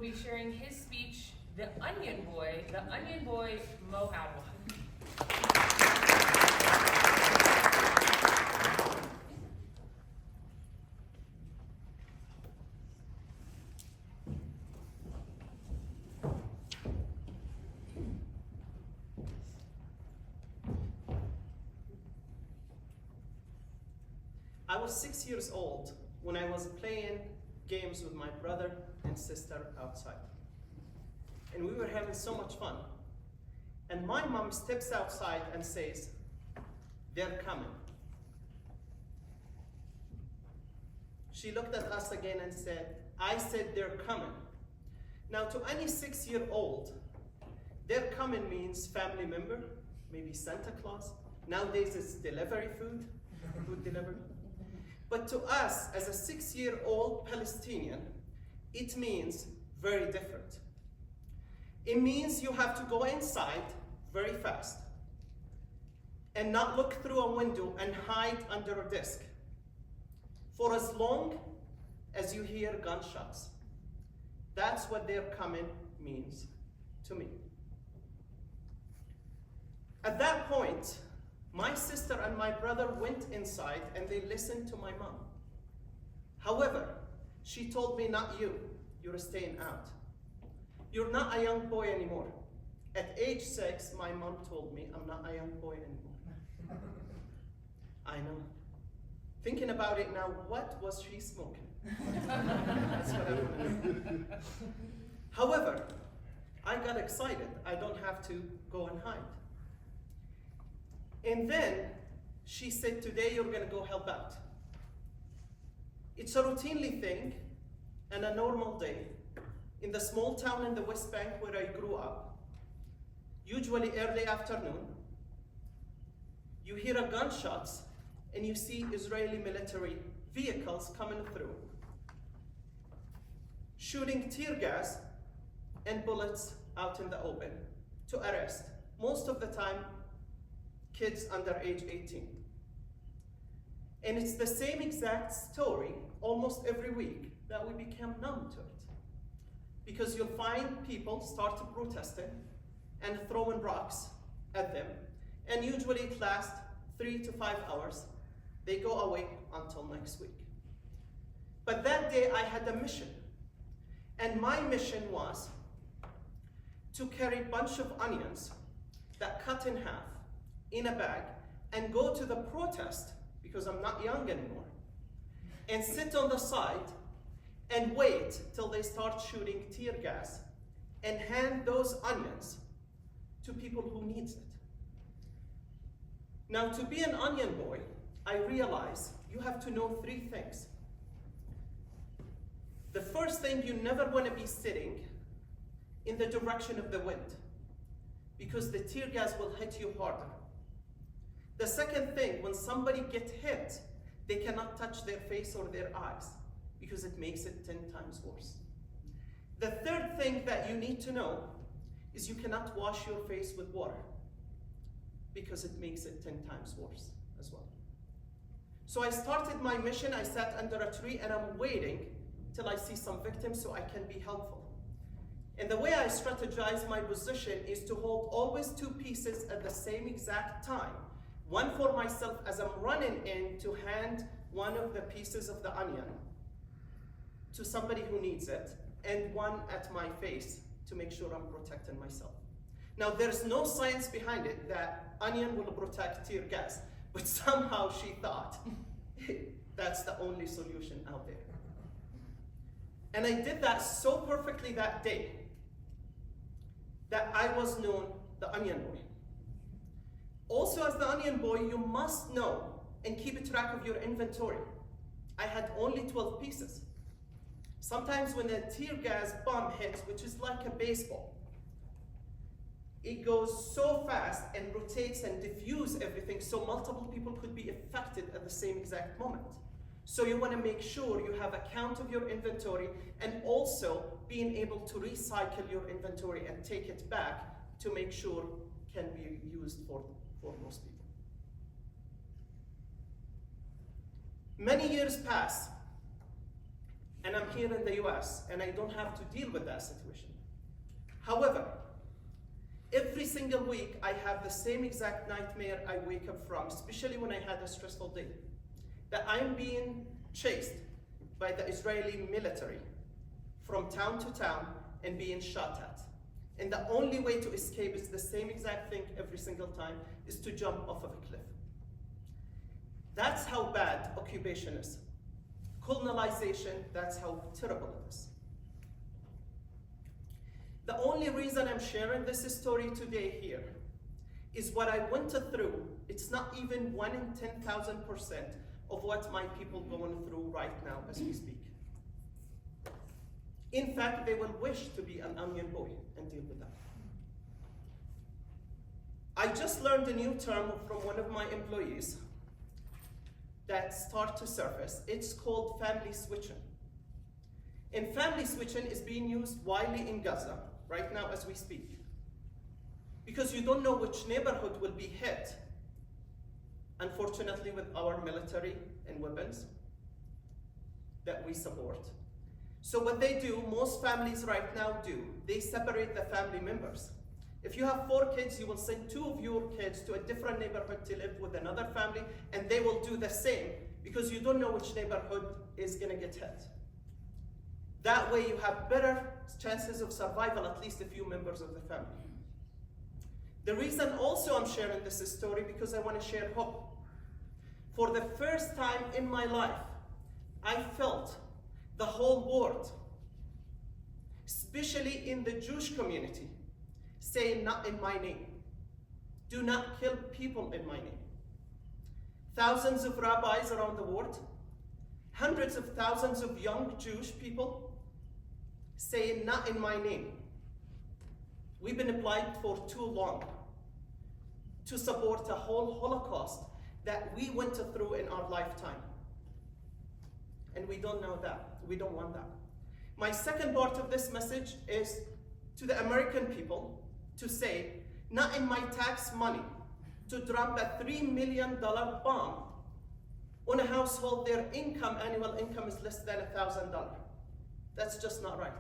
be sharing his speech, The Onion Boy Mo had one. I was 6 years old when I was playing games with my brother and sister outside. And we were having so much fun. And my mom steps outside and says, "They're coming." She looked at us again and said, "I said they're coming." Now to any 6-year-old, "they're coming" means family member, maybe Santa Claus. Nowadays it's delivery food delivery. But to us, as a 6-year-old Palestinian, it means very different. It means you have to go inside very fast and not look through a window and hide under a desk for as long as you hear gunshots. That's what "they're coming" means to me. At that point, my sister and my brother went inside and they listened to my mom. However, she told me, "Not you, you're staying out. You're not a young boy anymore." At age 6, my mom told me I'm not a young boy anymore. I know. Thinking about it now, what was she smoking? That's what I want to know. However, I got excited. I don't have to go and hide. And then she said, "Today you're going to go help out." It's a routinely thing and a normal day in the small town in the West Bank where I grew up. Usually early afternoon, you hear gunshots and you see Israeli military vehicles coming through, shooting tear gas and bullets out in the open to arrest, most of the time, kids under age 18. And it's the same exact story almost every week that we become numb to it. Because you'll find people start protesting and throwing rocks at them, and usually it lasts 3 to 5 hours. They go away until next week. But that day I had a mission, and my mission was to carry a bunch of onions that cut in half in a bag and go to the protest, because I'm not young anymore, and sit on the side and wait till they start shooting tear gas and hand those onions to people who needs it. Now, to be an onion boy, I realize you have to know 3 things. The first thing, you never want to be sitting in the direction of the wind, because the tear gas will hit you harder. The second thing, when somebody gets hit, they cannot touch their face or their eyes, because it makes it 10 times worse. The third thing that you need to know is you cannot wash your face with water, because it makes it 10 times worse as well. So I started my mission. I sat under a tree and I'm waiting till I see some victims so I can be helpful. And the way I strategize my position is to hold always 2 pieces at the same exact time. One for myself as I'm running in to hand one of the pieces of the onion to somebody who needs it, and one at my face to make sure I'm protecting myself. Now, there's no science behind it that onion will protect tear gas, but somehow she thought that's the only solution out there. And I did that so perfectly that day that I was known the Onion Boy. Also, as the Onion Boy, you must know and keep a track of your inventory. I had only 12 pieces. Sometimes when a tear gas bomb hits, which is like a baseball, it goes so fast and rotates and diffuses everything, so multiple people could be affected at the same exact moment. So you want to make sure you have a count of your inventory, and also being able to recycle your inventory and take it back to make sure it can be used for most people. Many years pass. and I'm here in the US, and I don't have to deal with that situation. However, every single week I have the same exact nightmare I wake up from, especially when I had a stressful day, that I'm being chased by the Israeli military from town to town and being shot at. And the only way to escape is the same exact thing every single time, is to jump off of a cliff. That's how bad occupation is. Colonization, that's how terrible it is. The only reason I'm sharing this story today here is what I went through. It's not even 1 in 10,000% of what my people going through right now as we speak. In fact, they will wish to be an onion boy and deal with that. I just learned a new term from one of my employees that start to surface. It's called family switching. And family switching is being used widely in Gaza right now as we speak, because you don't know which neighborhood will be hit, unfortunately, with our military and weapons that we support. So what they do, most families right now do, they separate the family members. If you have 4 kids, you will send 2 of your kids to a different neighborhood to live with another family, and they will do the same, because you don't know which neighborhood is gonna get hit. That way you have better chances of survival, at least a few members of the family. The reason also I'm sharing this story, because I want to share hope. For the first time in my life, I felt the whole world, especially in the Jewish community, saying, not in my name. Do not kill people in my name. Thousands of rabbis around the world, hundreds of thousands of young Jewish people saying, not in my name. We've been applied for too long to support a whole Holocaust that we went through in our lifetime. And we don't know that. We don't want that. My second part of this message is to the American people to say, not in my tax money, to drop a $3 million bomb on a household their income, annual income is less than $1,000. That's just not right.